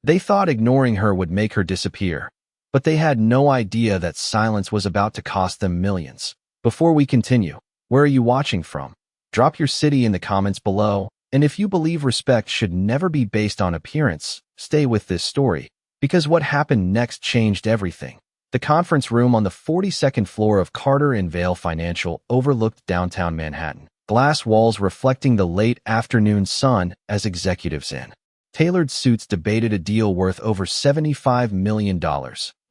They thought ignoring her would make her disappear, but they had no idea that silence was about to cost them millions. Before we continue, where are you watching from? Drop your city in the comments below, and if you believe respect should never be based on appearance, stay with this story, because what happened next changed everything. The conference room on the 42nd floor of Carter and Vale Financial overlooked downtown Manhattan. Glass walls reflecting the late afternoon sun as executives in tailored suits debated a deal worth over $75 million.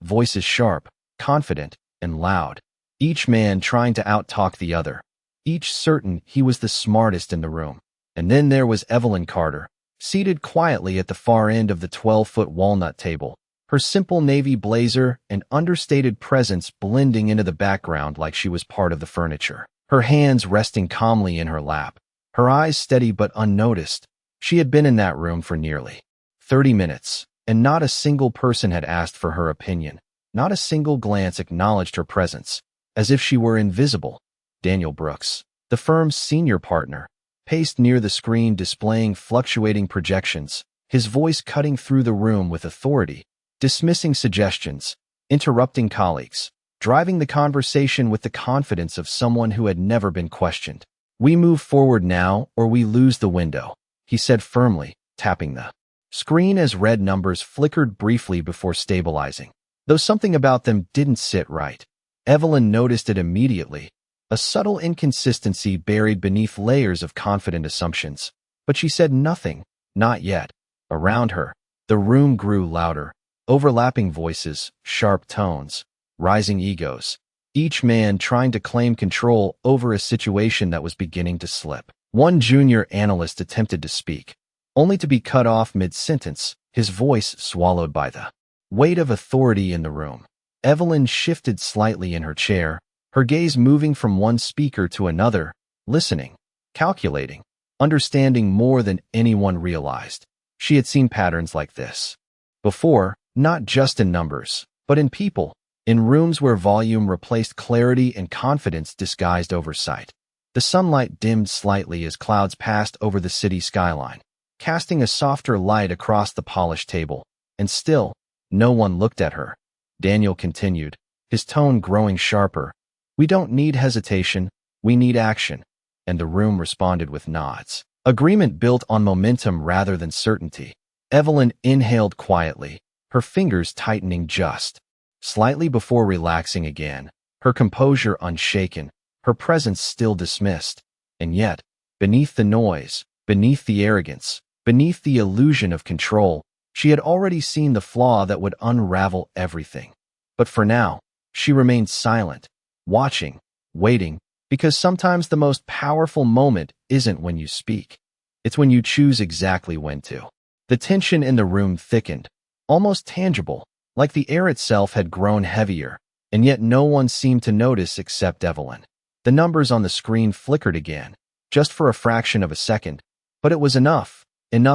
Voices sharp, confident, and loud. Each man trying to out-talk the other. Each certain he was the smartest in the room. And then there was Evelyn Carter, seated quietly at the far end of the 12-foot walnut table, her simple navy blazer and understated presence blending into the background like she was part of the furniture. Her hands resting calmly in her lap, her eyes steady but unnoticed. She had been in that room for nearly 30 minutes, and not a single person had asked for her opinion. Not a single glance acknowledged her presence, as if she were invisible. Daniel Brooks, the firm's senior partner, paced near the screen displaying fluctuating projections, his voice cutting through the room with authority, dismissing suggestions, interrupting colleagues, driving the conversation with the confidence of someone who had never been questioned. "We move forward now, or we lose the window," he said firmly, tapping the screen as red numbers flickered briefly before stabilizing. Though something about them didn't sit right, Evelyn noticed it immediately, a subtle inconsistency buried beneath layers of confident assumptions. But she said nothing, not yet. Around her, the room grew louder, overlapping voices, sharp tones, rising egos, each man trying to claim control over a situation that was beginning to slip. One junior analyst attempted to speak, only to be cut off mid-sentence, his voice swallowed by the weight of authority in the room. Evelyn shifted slightly in her chair, her gaze moving from one speaker to another, listening, calculating, understanding more than anyone realized. She had seen patterns like this before, not just in numbers, but in people, in rooms where volume replaced clarity and confidence disguised oversight. The sunlight dimmed slightly as clouds passed over the city skyline, casting a softer light across the polished table, and still, no one looked at her. Daniel continued, his tone growing sharper. "We don't need hesitation, we need action," and the room responded with nods. Agreement built on momentum rather than certainty. Evelyn inhaled quietly, her fingers tightening just slightly before relaxing again, her composure unshaken, her presence still dismissed. And yet, beneath the noise, beneath the arrogance, beneath the illusion of control, she had already seen the flaw that would unravel everything. But for now, she remained silent, watching, waiting, because sometimes the most powerful moment isn't when you speak. It's when you choose exactly when to. The tension in the room thickened, almost tangible, like the air itself had grown heavier, and yet no one seemed to notice except Evelyn. The numbers on the screen flickered again, just for a fraction of a second, but it was enough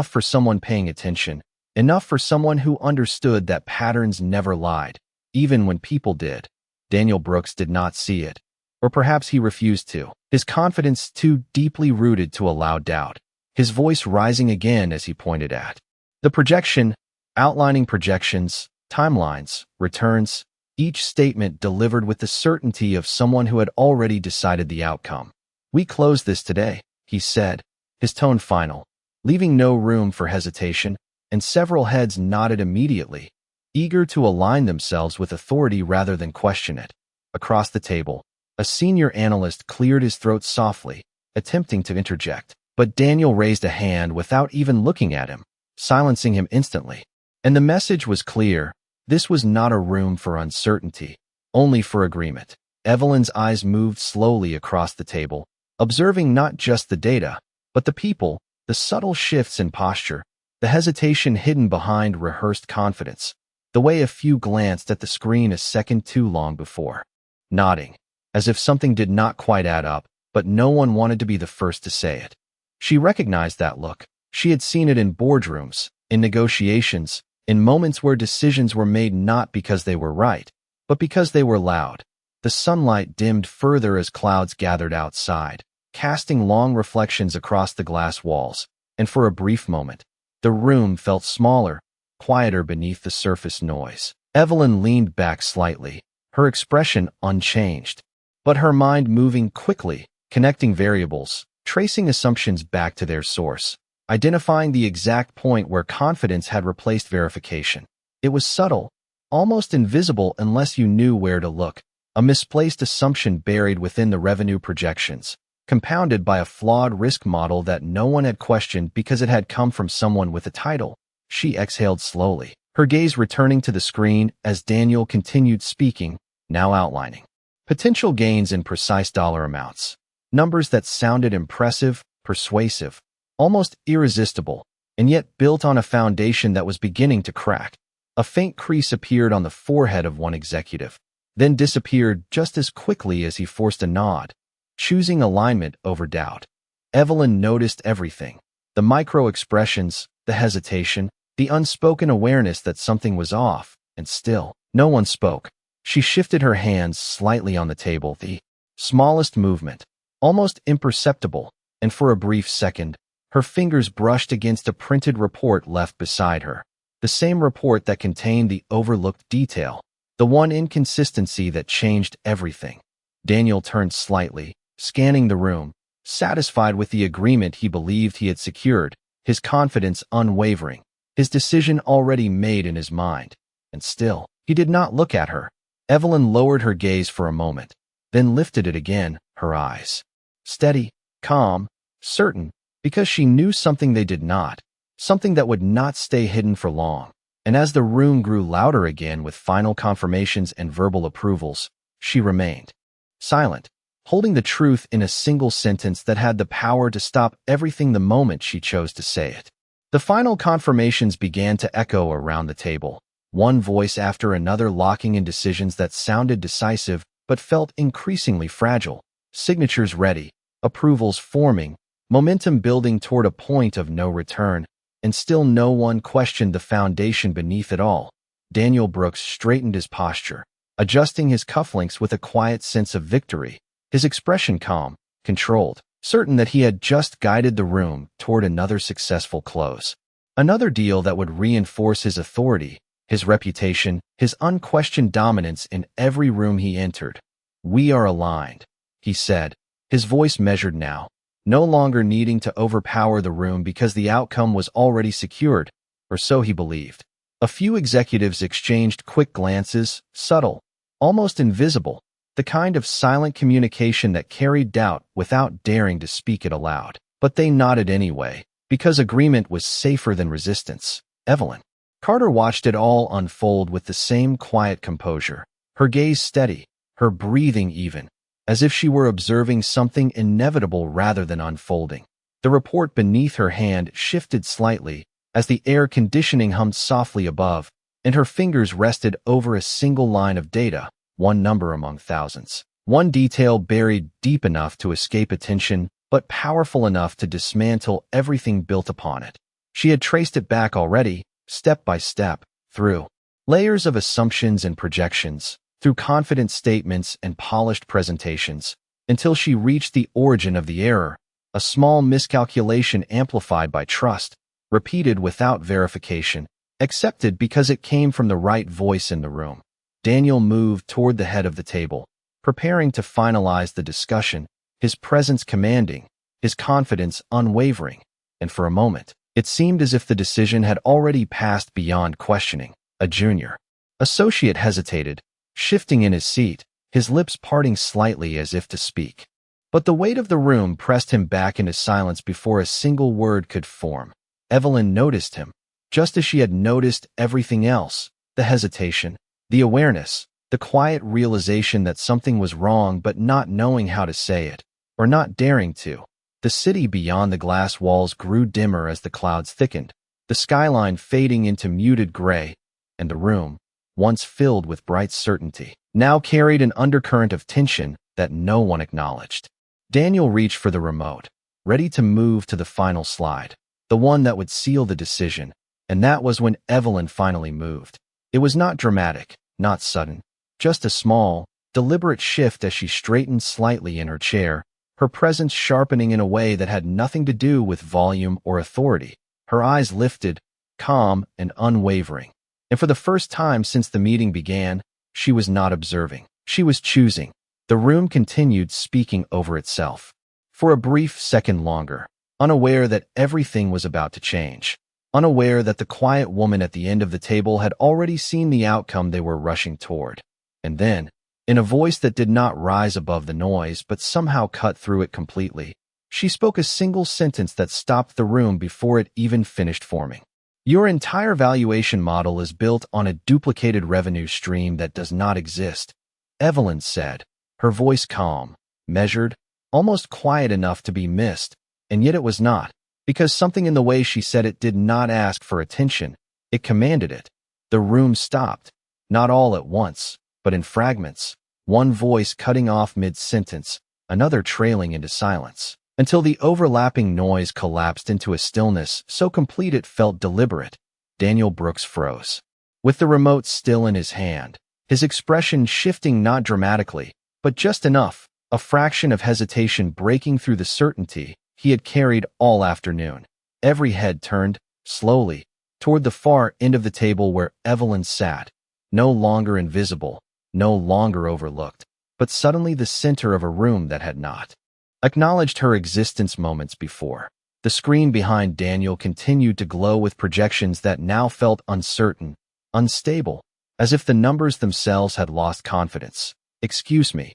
for someone paying attention, enough for someone who understood that patterns never lied, even when people did. Daniel Brooks did not see it, or perhaps he refused to, his confidence too deeply rooted to allow doubt, his voice rising again as he pointed at the projection, outlining projections, timelines, returns, each statement delivered with the certainty of someone who had already decided the outcome. "We close this today," he said, his tone final, leaving no room for hesitation, and several heads nodded immediately, eager to align themselves with authority rather than question it. Across the table, a senior analyst cleared his throat softly, attempting to interject, but Daniel raised a hand without even looking at him, silencing him instantly. And the message was clear. This was not a room for uncertainty, only for agreement. Evelyn's eyes moved slowly across the table, observing not just the data, but the people, the subtle shifts in posture, the hesitation hidden behind rehearsed confidence, the way a few glanced at the screen a second too long before, nodding, as if something did not quite add up, but no one wanted to be the first to say it. She recognized that look. She had seen it in boardrooms, in negotiations, in moments where decisions were made not because they were right, but because they were loud. The sunlight dimmed further as clouds gathered outside, casting long reflections across the glass walls, and for a brief moment, the room felt smaller, quieter beneath the surface noise. Evelyn leaned back slightly, her expression unchanged, but her mind moving quickly, connecting variables, tracing assumptions back to their source, identifying the exact point where confidence had replaced verification. It was subtle, almost invisible unless you knew where to look, a misplaced assumption buried within the revenue projections, compounded by a flawed risk model that no one had questioned because it had come from someone with a title. She exhaled slowly, her gaze returning to the screen as Daniel continued speaking, now outlining potential gains in precise dollar amounts, numbers that sounded impressive, persuasive, almost irresistible, and yet built on a foundation that was beginning to crack. A faint crease appeared on the forehead of one executive, then disappeared just as quickly as he forced a nod, choosing alignment over doubt. Evelyn noticed everything, the micro-expressions, the hesitation, the unspoken awareness that something was off, and still, no one spoke. She shifted her hands slightly on the table, the smallest movement, almost imperceptible, and for a brief second, her fingers brushed against a printed report left beside her. The same report that contained the overlooked detail, the one inconsistency that changed everything. Daniel turned slightly, scanning the room, satisfied with the agreement he believed he had secured, his confidence unwavering, his decision already made in his mind. And still, he did not look at her. Evelyn lowered her gaze for a moment, then lifted it again, her eyes steady, calm, certain, because she knew something they did not, something that would not stay hidden for long. And as the room grew louder again with final confirmations and verbal approvals, she remained silent, holding the truth in a single sentence that had the power to stop everything the moment she chose to say it. The final confirmations began to echo around the table, one voice after another locking in decisions that sounded decisive but felt increasingly fragile, signatures ready, approvals forming, momentum building toward a point of no return, and still no one questioned the foundation beneath it all. Daniel Brooks straightened his posture, adjusting his cufflinks with a quiet sense of victory, his expression calm, controlled, certain that he had just guided the room toward another successful close. Another deal that would reinforce his authority, his reputation, his unquestioned dominance in every room he entered. "We are aligned," he said, his voice measured now, no longer needing to overpower the room because the outcome was already secured, or so he believed. A few executives exchanged quick glances, subtle, almost invisible, the kind of silent communication that carried doubt without daring to speak it aloud. But they nodded anyway, because agreement was safer than resistance. Evelyn Carter watched it all unfold with the same quiet composure, her gaze steady, her breathing even, as if she were observing something inevitable rather than unfolding. The report beneath her hand shifted slightly as the air conditioning hummed softly above, and her fingers rested over a single line of data, one number among thousands. One detail buried deep enough to escape attention, but powerful enough to dismantle everything built upon it. She had traced it back already, step by step, through layers of assumptions and projections, through confident statements and polished presentations, until she reached the origin of the error, a small miscalculation amplified by trust, repeated without verification, accepted because it came from the right voice in the room. Daniel moved toward the head of the table, preparing to finalize the discussion, his presence commanding, his confidence unwavering, and for a moment, it seemed as if the decision had already passed beyond questioning. A junior associate hesitated, shifting in his seat, his lips parting slightly as if to speak. But the weight of the room pressed him back into silence before a single word could form. Evelyn noticed him, just as she had noticed everything else, the hesitation, the awareness, the quiet realization that something was wrong but not knowing how to say it, or not daring to. The city beyond the glass walls grew dimmer as the clouds thickened, the skyline fading into muted gray, and the room, once filled with bright certainty, now carried an undercurrent of tension that no one acknowledged. Daniel reached for the remote, ready to move to the final slide, the one that would seal the decision, and that was when Evelyn finally moved. It was not dramatic, not sudden, just a small, deliberate shift as she straightened slightly in her chair, her presence sharpening in a way that had nothing to do with volume or authority. Her eyes lifted, calm and unwavering. And for the first time since the meeting began, she was not observing. She was choosing. The room continued speaking over itself. For a brief second longer, unaware that everything was about to change. Unaware that the quiet woman at the end of the table had already seen the outcome they were rushing toward. And then, in a voice that did not rise above the noise but somehow cut through it completely, she spoke a single sentence that stopped the room before it even finished forming. Your entire valuation model is built on a duplicated revenue stream that does not exist, Evelyn said, her voice calm, measured, almost quiet enough to be missed, and yet it was not, because something in the way she said it did not ask for attention, it commanded it. The room stopped, not all at once, but in fragments, one voice cutting off mid-sentence, another trailing into silence, until the overlapping noise collapsed into a stillness so complete it felt deliberate. Daniel Brooks froze. With the remote still in his hand, his expression shifting not dramatically, but just enough, a fraction of hesitation breaking through the certainty he had carried all afternoon. Every head turned, slowly, toward the far end of the table where Evelyn sat, no longer invisible, no longer overlooked, but suddenly the center of a room that had not acknowledged her existence moments before. The screen behind Daniel continued to glow with projections that now felt uncertain, unstable, as if the numbers themselves had lost confidence. "Excuse me,"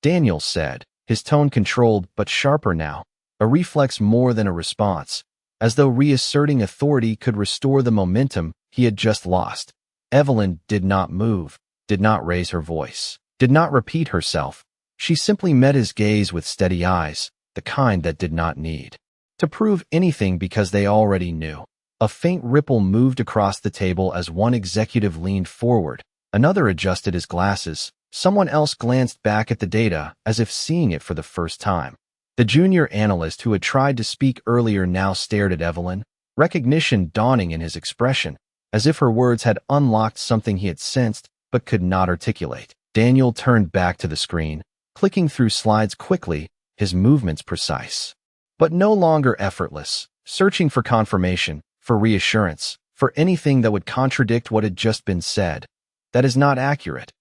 Daniel said, his tone controlled but sharper now, a reflex more than a response, as though reasserting authority could restore the momentum he had just lost. Evelyn did not move, did not raise her voice, did not repeat herself. She simply met his gaze with steady eyes, the kind that did not need to prove anything because they already knew. A faint ripple moved across the table as one executive leaned forward, another adjusted his glasses, someone else glanced back at the data as if seeing it for the first time. The junior analyst who had tried to speak earlier now stared at Evelyn, recognition dawning in his expression, as if her words had unlocked something he had sensed but could not articulate. Daniel turned back to the screen, clicking through slides quickly, his movements precise, but no longer effortless, searching for confirmation, for reassurance, for anything that would contradict what had just been said. "That is not accurate,"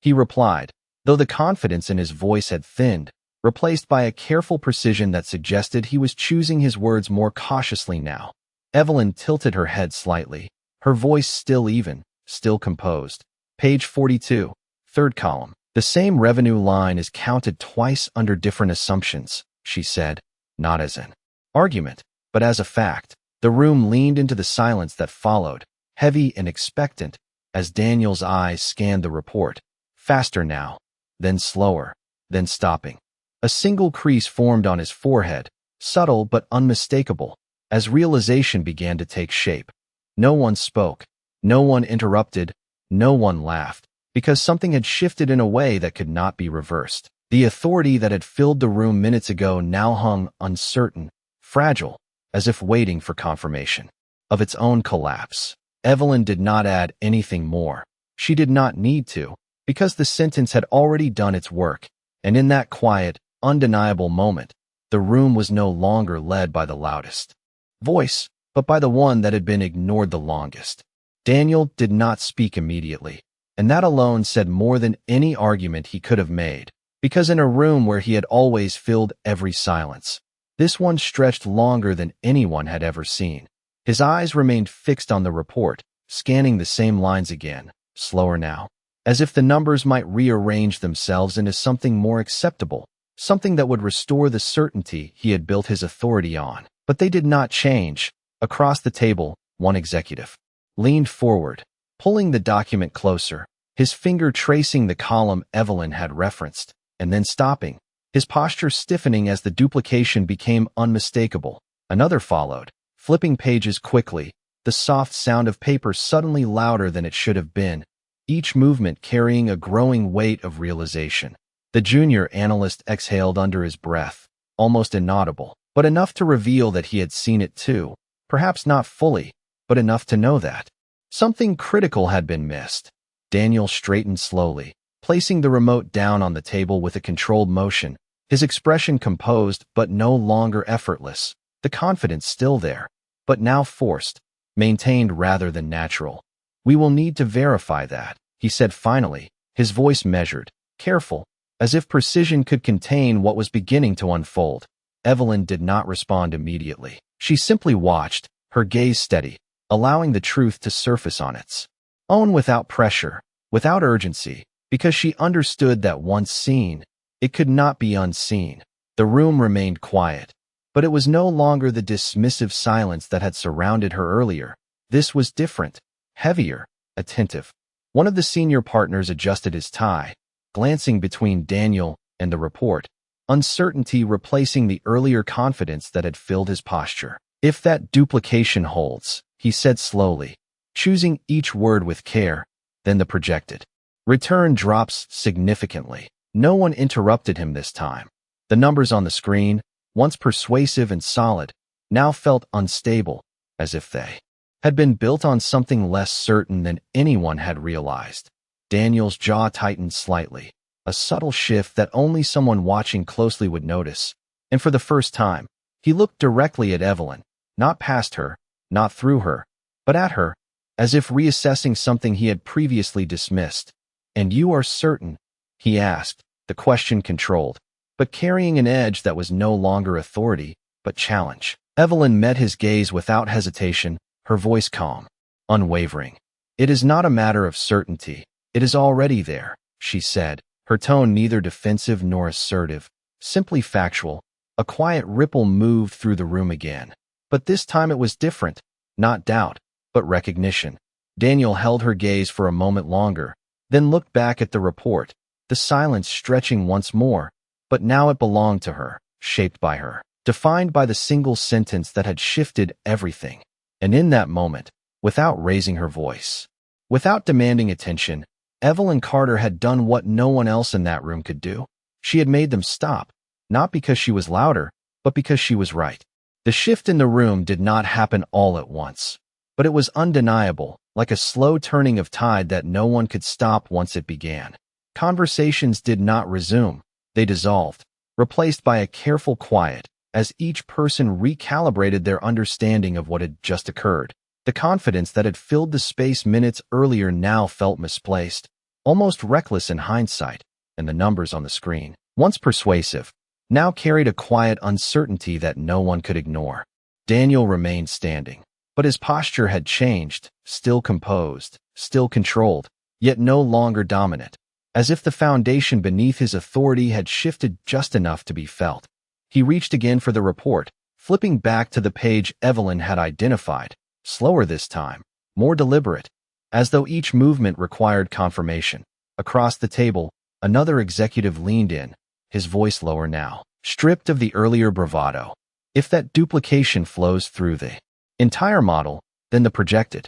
he replied, though the confidence in his voice had thinned, replaced by a careful precision that suggested he was choosing his words more cautiously now. Evelyn tilted her head slightly, her voice still even, still composed. "Page 42, third column. The same revenue line is counted twice under different assumptions," she said, not as an argument, but as a fact. The room leaned into the silence that followed, heavy and expectant, as Daniel's eyes scanned the report. Faster now, then slower, then stopping. A single crease formed on his forehead, subtle but unmistakable, as realization began to take shape. No one spoke, no one interrupted, no one laughed, because something had shifted in a way that could not be reversed. The authority that had filled the room minutes ago now hung uncertain, fragile, as if waiting for confirmation of its own collapse. Evelyn did not add anything more. She did not need to, because the sentence had already done its work, and in that quiet, undeniable moment, the room was no longer led by the loudest voice, but by the one that had been ignored the longest. Daniel did not speak immediately, and that alone said more than any argument he could have made, because in a room where he had always filled every silence, this one stretched longer than anyone had ever seen. His eyes remained fixed on the report, scanning the same lines again, slower now, as if the numbers might rearrange themselves into something more acceptable, something that would restore the certainty he had built his authority on. But they did not change. Across the table, one executive leaned forward, pulling the document closer, his finger tracing the column Evelyn had referenced, and then stopping, his posture stiffening as the duplication became unmistakable. Another followed, flipping pages quickly, the soft sound of paper suddenly louder than it should have been, each movement carrying a growing weight of realization. The junior analyst exhaled under his breath, almost inaudible, but enough to reveal that he had seen it too, perhaps not fully, but enough to know that something critical had been missed. Daniel straightened slowly, placing the remote down on the table with a controlled motion, his expression composed but no longer effortless, the confidence still there, but now forced. maintained rather than natural. "We will need to verify that," he said finally, his voice measured, careful, as if precision could contain what was beginning to unfold. Evelyn did not respond immediately. She simply watched, her gaze steady, allowing the truth to surface on its own without pressure, without urgency, because she understood that once seen, it could not be unseen. The room remained quiet, but it was no longer the dismissive silence that had surrounded her earlier. This was different, heavier, attentive. One of the senior partners adjusted his tie, glancing between Daniel and the report, uncertainty replacing the earlier confidence that had filled his posture. "If that duplication holds," he said slowly, choosing each word with care, "then the projected return drops significantly." No one interrupted him this time. The numbers on the screen, once persuasive and solid, now felt unstable, as if they had been built on something less certain than anyone had realized. Daniel's jaw tightened slightly, a subtle shift that only someone watching closely would notice. And for the first time, he looked directly at Evelyn, not past her, not through her, but at her, as if reassessing something he had previously dismissed. "And you are certain?" he asked, the question controlled, but carrying an edge that was no longer authority, but challenge. Evelyn met his gaze without hesitation, her voice calm, unwavering. "It is not a matter of certainty. It is already there," she said, her tone neither defensive nor assertive, simply factual. A quiet ripple moved through the room again. But this time it was different, not doubt, but recognition. Daniel held her gaze for a moment longer, then looked back at the report, the silence stretching once more, but now it belonged to her, shaped by her, defined by the single sentence that had shifted everything. And in that moment, without raising her voice, without demanding attention, Evelyn Carter had done what no one else in that room could do. She had made them stop, not because she was louder, but because she was right. The shift in the room did not happen all at once, but it was undeniable, like a slow turning of tide that no one could stop once it began. Conversations did not resume, they dissolved, replaced by a careful quiet, as each person recalibrated their understanding of what had just occurred. The confidence that had filled the space minutes earlier now felt misplaced, almost reckless in hindsight, and the numbers on the screen, once persuasive, now carried a quiet uncertainty that no one could ignore. Daniel remained standing, but his posture had changed, still composed, still controlled, yet no longer dominant, as if the foundation beneath his authority had shifted just enough to be felt. He reached again for the report, flipping back to the page Evelyn had identified, slower this time, more deliberate, as though each movement required confirmation. Across the table, another executive leaned in, his voice lower now, stripped of the earlier bravado. "If that duplication flows through the entire model, then the projected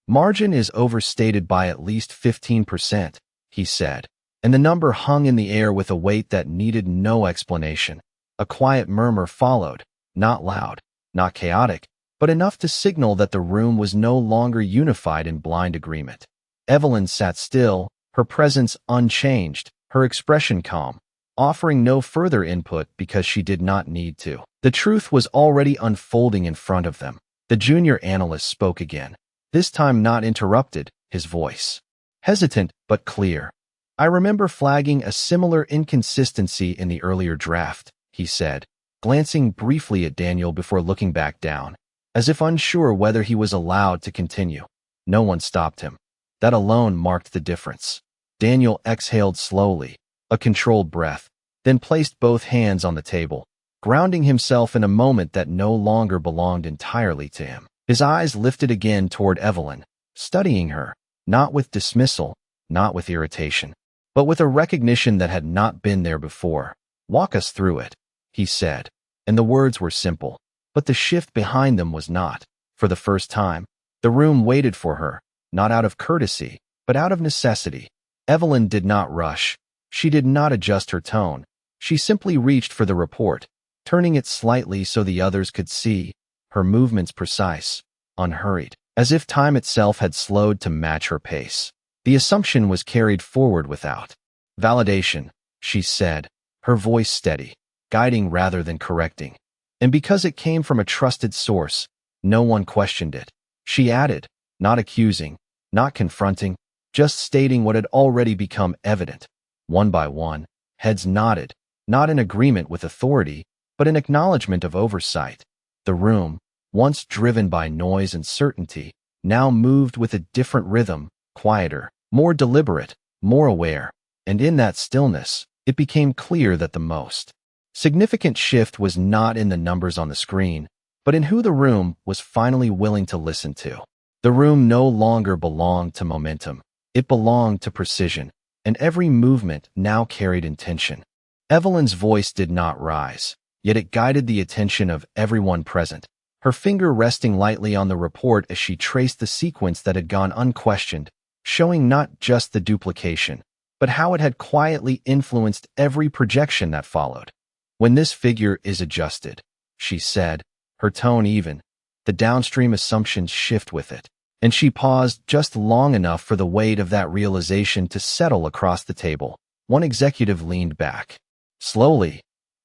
margin is overstated by at least 15%, he said, and the number hung in the air with a weight that needed no explanation. A quiet murmur followed, not loud, not chaotic, but enough to signal that the room was no longer unified in blind agreement. Evelyn sat still, her presence unchanged, her expression calm, offering no further input because she did not need to. The truth was already unfolding in front of them. The junior analyst spoke again, this time not interrupted, his voice hesitant but clear. "I remember flagging a similar inconsistency in the earlier draft," he said, glancing briefly at Daniel before looking back down, as if unsure whether he was allowed to continue. No one stopped him. That alone marked the difference. Daniel exhaled slowly, a controlled breath, then placed both hands on the table, grounding himself in a moment that no longer belonged entirely to him. His eyes lifted again toward Evelyn, studying her, not with dismissal, not with irritation, but with a recognition that had not been there before. "Walk us through it," he said, and the words were simple, but the shift behind them was not. For the first time, the room waited for her, not out of courtesy, but out of necessity. Evelyn did not rush. She did not adjust her tone. She simply reached for the report, turning it slightly so the others could see, her movements precise, unhurried, as if time itself had slowed to match her pace. The assumption was carried forward without validation, she said, her voice steady, guiding rather than correcting. And because it came from a trusted source, no one questioned it. She added, not accusing, not confronting, just stating what had already become evident. One by one, heads nodded, not in agreement with authority, but in acknowledgement of oversight. The room, once driven by noise and certainty, now moved with a different rhythm, quieter, more deliberate, more aware. And in that stillness, it became clear that the most significant shift was not in the numbers on the screen, but in who the room was finally willing to listen to. The room no longer belonged to momentum. It belonged to precision, and every movement now carried intention. Evelyn's voice did not rise, yet it guided the attention of everyone present, her finger resting lightly on the report as she traced the sequence that had gone unquestioned, showing not just the duplication, but how it had quietly influenced every projection that followed. When this figure is adjusted, she said, her tone even, the downstream assumptions shift with it. And she paused just long enough for the weight of that realization to settle across the table. One executive leaned back, slowly,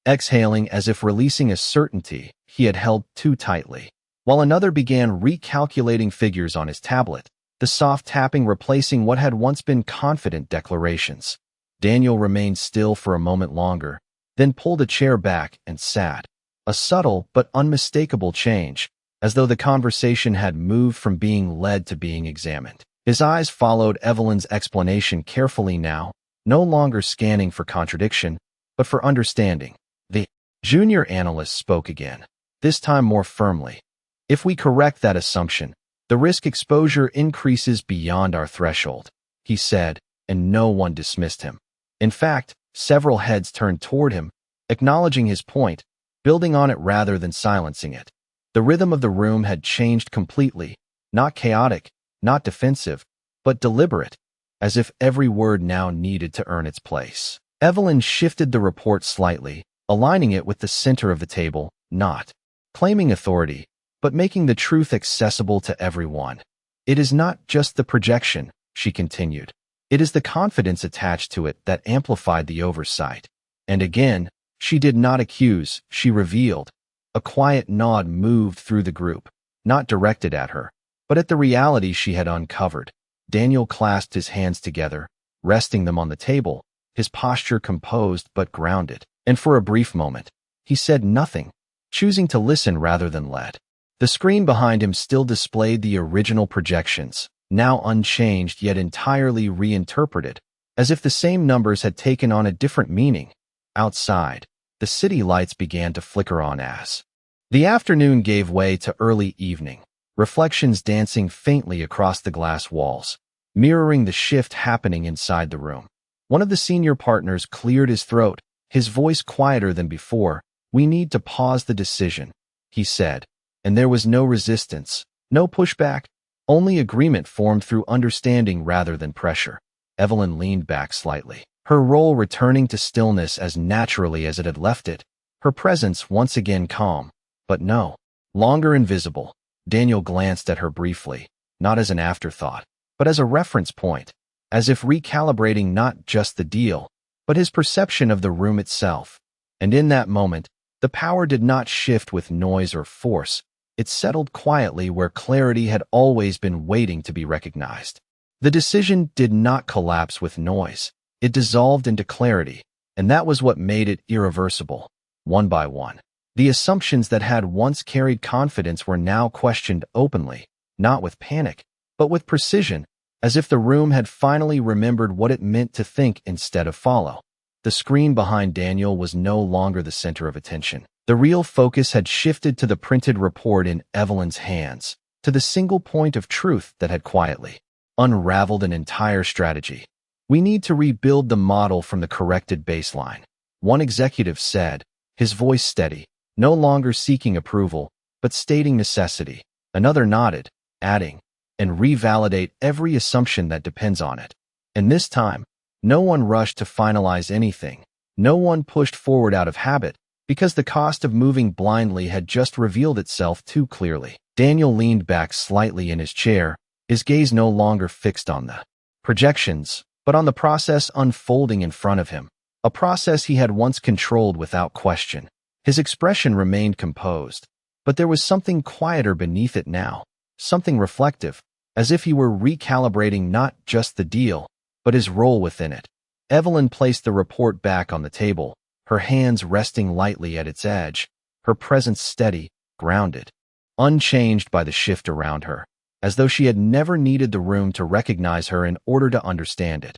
exhaling as if releasing a certainty he had held too tightly, while another began recalculating figures on his tablet, the soft tapping replacing what had once been confident declarations. Daniel remained still for a moment longer, then pulled a chair back and sat, a subtle but unmistakable change, as though the conversation had moved from being led to being examined. His eyes followed Evelyn's explanation carefully now, no longer scanning for contradiction, but for understanding. The junior analyst spoke again, this time more firmly. If we correct that assumption, the risk exposure increases beyond our threshold, he said, and no one dismissed him. In fact, several heads turned toward him, acknowledging his point, building on it rather than silencing it. The rhythm of the room had changed completely, not chaotic, not defensive, but deliberate, as if every word now needed to earn its place. Evelyn shifted the report slightly, aligning it with the center of the table, not claiming authority, but making the truth accessible to everyone. It is not just the projection, she continued. It is the confidence attached to it that amplified the oversight. And again, she did not accuse, she revealed. A quiet nod moved through the group, not directed at her, but at the reality she had uncovered. Daniel clasped his hands together, resting them on the table, his posture composed but grounded. And for a brief moment, he said nothing, choosing to listen rather than lead. The screen behind him still displayed the original projections, now unchanged yet entirely reinterpreted, as if the same numbers had taken on a different meaning. Outside, the city lights began to flicker on as the afternoon gave way to early evening, reflections dancing faintly across the glass walls, mirroring the shift happening inside the room. One of the senior partners cleared his throat, his voice quieter than before. "We need to pause the decision," he said, and there was no resistance, no pushback, only agreement formed through understanding rather than pressure. Evelyn leaned back slightly, her role returning to stillness as naturally as it had left it, her presence once again calm, but no longer invisible. Daniel glanced at her briefly, not as an afterthought, but as a reference point, as if recalibrating not just the deal, but his perception of the room itself. And in that moment, the power did not shift with noise or force. It settled quietly where clarity had always been waiting to be recognized. The decision did not collapse with noise. It dissolved into clarity, and that was what made it irreversible. One by one, the assumptions that had once carried confidence were now questioned openly, not with panic, but with precision, as if the room had finally remembered what it meant to think instead of follow. The screen behind Daniel was no longer the center of attention. The real focus had shifted to the printed report in Evelyn's hands, to the single point of truth that had quietly unraveled an entire strategy. "We need to rebuild the model from the corrected baseline," one executive said, his voice steady, no longer seeking approval, but stating necessity. Another nodded, adding, "And revalidate every assumption that depends on it." And this time, no one rushed to finalize anything. No one pushed forward out of habit, because the cost of moving blindly had just revealed itself too clearly. Daniel leaned back slightly in his chair, his gaze no longer fixed on the projections, but on the process unfolding in front of him, a process he had once controlled without question. His expression remained composed, but there was something quieter beneath it now, something reflective, as if he were recalibrating not just the deal, but his role within it. Evelyn placed the report back on the table, her hands resting lightly at its edge, her presence steady, grounded, unchanged by the shift around her, as though she had never needed the room to recognize her in order to understand it.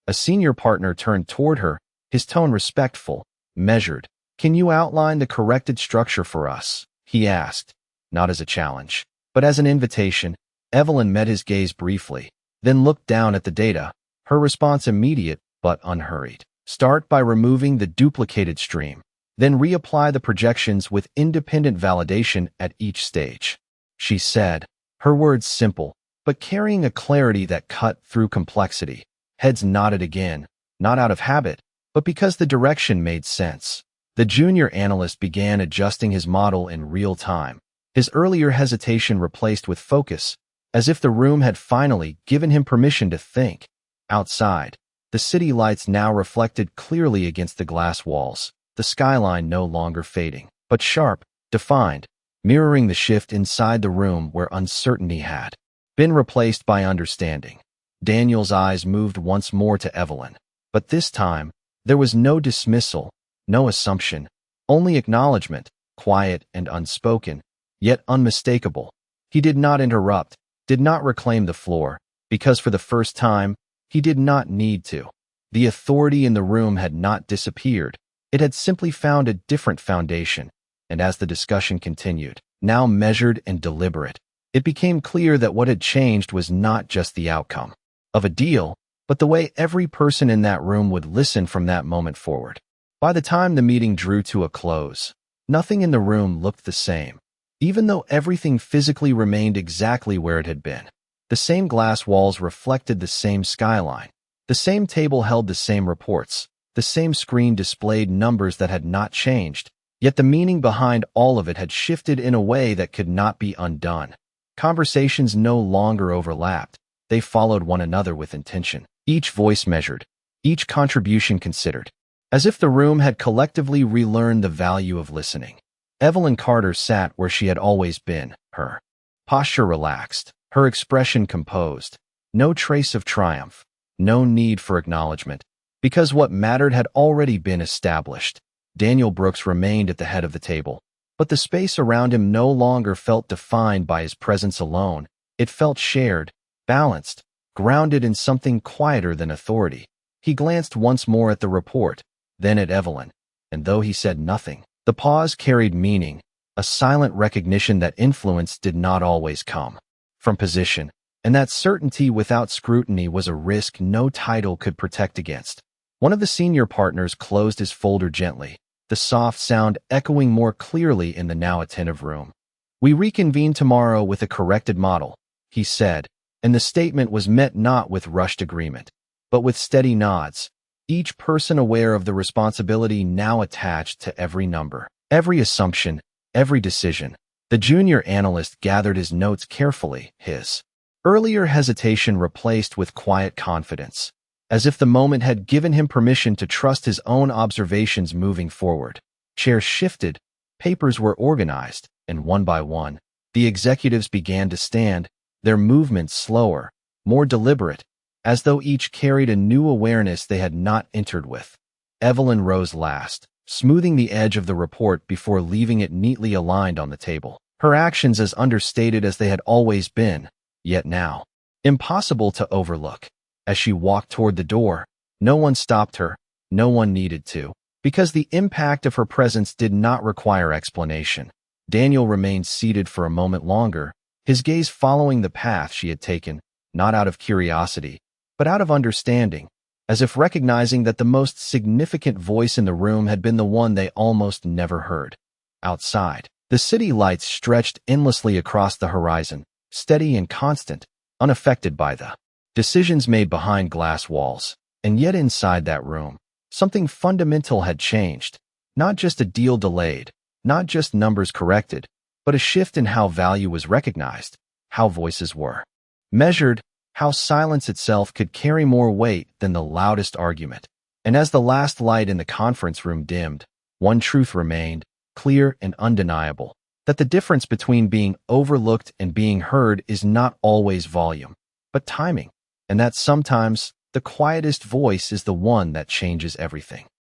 A senior partner turned toward her, his tone respectful, measured. "Can you outline the corrected structure for us?" he asked, not as a challenge, but as an invitation. Evelyn met his gaze briefly, then looked down at the data, her response immediate but unhurried. "Start by removing the duplicated stream, then reapply the projections with independent validation at each stage," she said, her words simple, but carrying a clarity that cut through complexity. Heads nodded again, not out of habit, but because the direction made sense. The junior analyst began adjusting his model in real time, his earlier hesitation replaced with focus, as if the room had finally given him permission to think. Outside, the city lights now reflected clearly against the glass walls, the skyline no longer fading, but sharp, defined, mirroring the shift inside the room where uncertainty had been replaced by understanding. Daniel's eyes moved once more to Evelyn, but this time, there was no dismissal, no assumption, only acknowledgement, quiet and unspoken, yet unmistakable. He did not interrupt, did not reclaim the floor, because for the first time, he did not need to. The authority in the room had not disappeared. It had simply found a different foundation, and as the discussion continued, now measured and deliberate, it became clear that what had changed was not just the outcome of a deal, but the way every person in that room would listen from that moment forward. By the time the meeting drew to a close, nothing in the room looked the same, even though everything physically remained exactly where it had been. The same glass walls reflected the same skyline. The same table held the same reports. The same screen displayed numbers that had not changed, yet the meaning behind all of it had shifted in a way that could not be undone. Conversations no longer overlapped. They followed one another with intention, each voice measured, each contribution considered, as if the room had collectively relearned the value of listening. Evelyn Carter sat where she had always been, her posture relaxed, her expression composed, no trace of triumph, no need for acknowledgement, because what mattered had already been established. Daniel Brooks remained at the head of the table, but the space around him no longer felt defined by his presence alone. It felt shared, balanced, grounded in something quieter than authority. He glanced once more at the report, then at Evelyn, and though he said nothing, the pause carried meaning, a silent recognition that influence did not always come from position, and that certainty without scrutiny was a risk no title could protect against. One of the senior partners closed his folder gently, the soft sound echoing more clearly in the now attentive room. "We reconvene tomorrow with a corrected model," he said, and the statement was met not with rushed agreement, but with steady nods, each person aware of the responsibility now attached to every number, every assumption, every decision. The junior analyst gathered his notes carefully, his earlier hesitation replaced with quiet confidence, as if the moment had given him permission to trust his own observations moving forward. Chairs shifted, papers were organized, and one by one, the executives began to stand, their movements slower, more deliberate, as though each carried a new awareness they had not entered with. Evelyn rose last, smoothing the edge of the report before leaving it neatly aligned on the table. Her actions as understated as they had always been, yet now impossible to overlook. As she walked toward the door, no one stopped her, no one needed to, because the impact of her presence did not require explanation. Daniel remained seated for a moment longer, his gaze following the path she had taken, not out of curiosity, but out of understanding, as if recognizing that the most significant voice in the room had been the one they almost never heard. Outside, the city lights stretched endlessly across the horizon, steady and constant, unaffected by the decisions made behind glass walls. And yet inside that room, something fundamental had changed. Not just a deal delayed, not just numbers corrected, but a shift in how value was recognized, how voices were measured, how silence itself could carry more weight than the loudest argument. And as the last light in the conference room dimmed, one truth remained, clear and undeniable. that the difference between being overlooked and being heard is not always volume, but timing, and that sometimes the quietest voice is the one that changes everything.